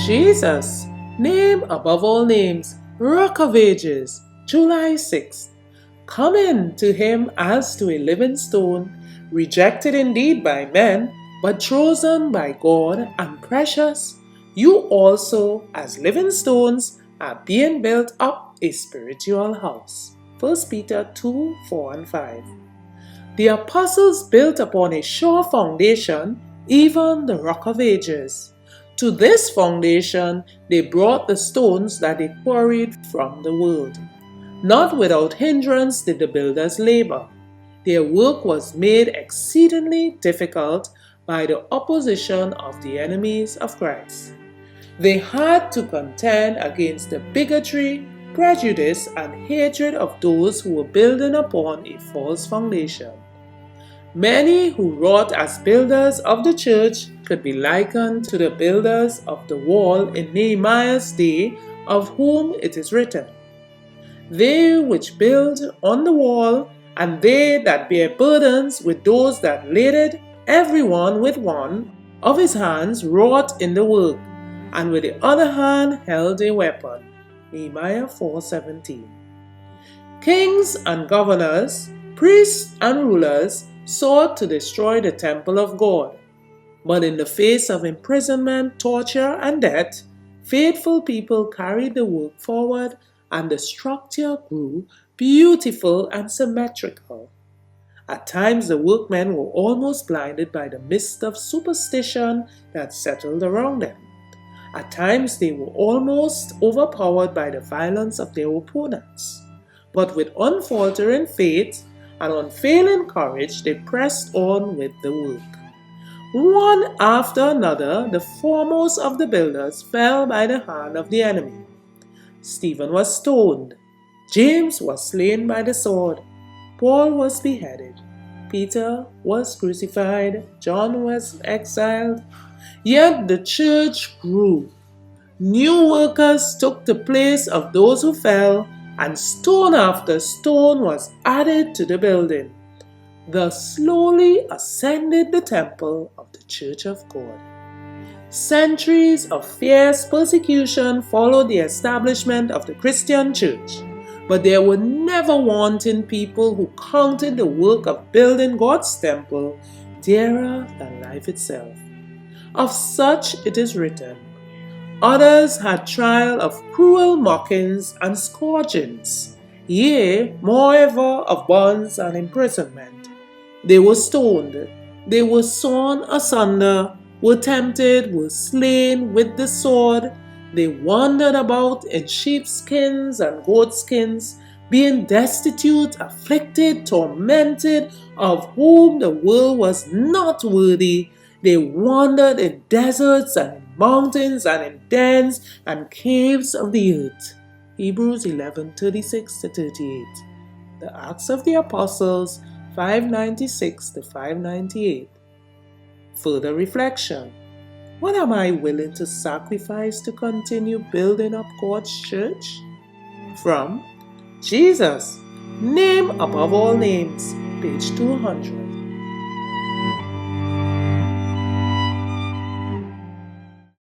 Jesus, name above all names, Rock of Ages, July 6th. Come in to him as to a living stone, rejected indeed by men, but chosen by God and precious. You also, as living stones, are being built up a spiritual house. 1 Peter 2, 4 and 5. The apostles built upon a sure foundation, even the Rock of Ages. To this foundation they brought the stones that they quarried from the world. Not without hindrance did the builders labor. Their work was made exceedingly difficult by the opposition of the enemies of Christ. They had to contend against the bigotry, prejudice, and hatred of those who were building upon a false foundation. Many who wrought as builders of the church could be likened to the builders of the wall in Nehemiah's day, of whom it is written, "They which build on the wall, and they that bear burdens with those that laid it, every one with one of his hands wrought in the work, and with the other hand held a weapon." Nehemiah 4:17. Kings and governors, priests and rulers sought to destroy the temple of God. But in the face of imprisonment, torture, and death, faithful people carried the work forward, and the structure grew beautiful and symmetrical. At times the workmen were almost blinded by the mist of superstition that settled around them. At times they were almost overpowered by the violence of their opponents. But with unfaltering faith and unfailing courage, they pressed on with the work. One after another, the foremost of the builders fell by the hand of the enemy. Stephen was stoned. James was slain by the sword. Paul was beheaded. Peter was crucified. John was exiled. Yet the church grew. New workers took the place of those who fell, and stone after stone was added to the building. Thus slowly ascended the temple of the Church of God. Centuries of fierce persecution followed the establishment of the Christian church, but there were never wanting people who counted the work of building God's temple dearer than life itself. Of such it is written, "Others had trial of cruel mockings and scourgings, yea, moreover of bonds and imprisonment. They were stoned, they were sawn asunder, were tempted, were slain with the sword. They wandered about in sheepskins and goatskins, being destitute, afflicted, tormented, of whom the world was not worthy. They wandered in deserts and in mountains and in dens and caves of the earth." Hebrews 11:36-38. The Acts of the Apostles 5:96-5:98. Further reflection. What am I willing to sacrifice to continue building up God's church? From Jesus, name above all names, page 200.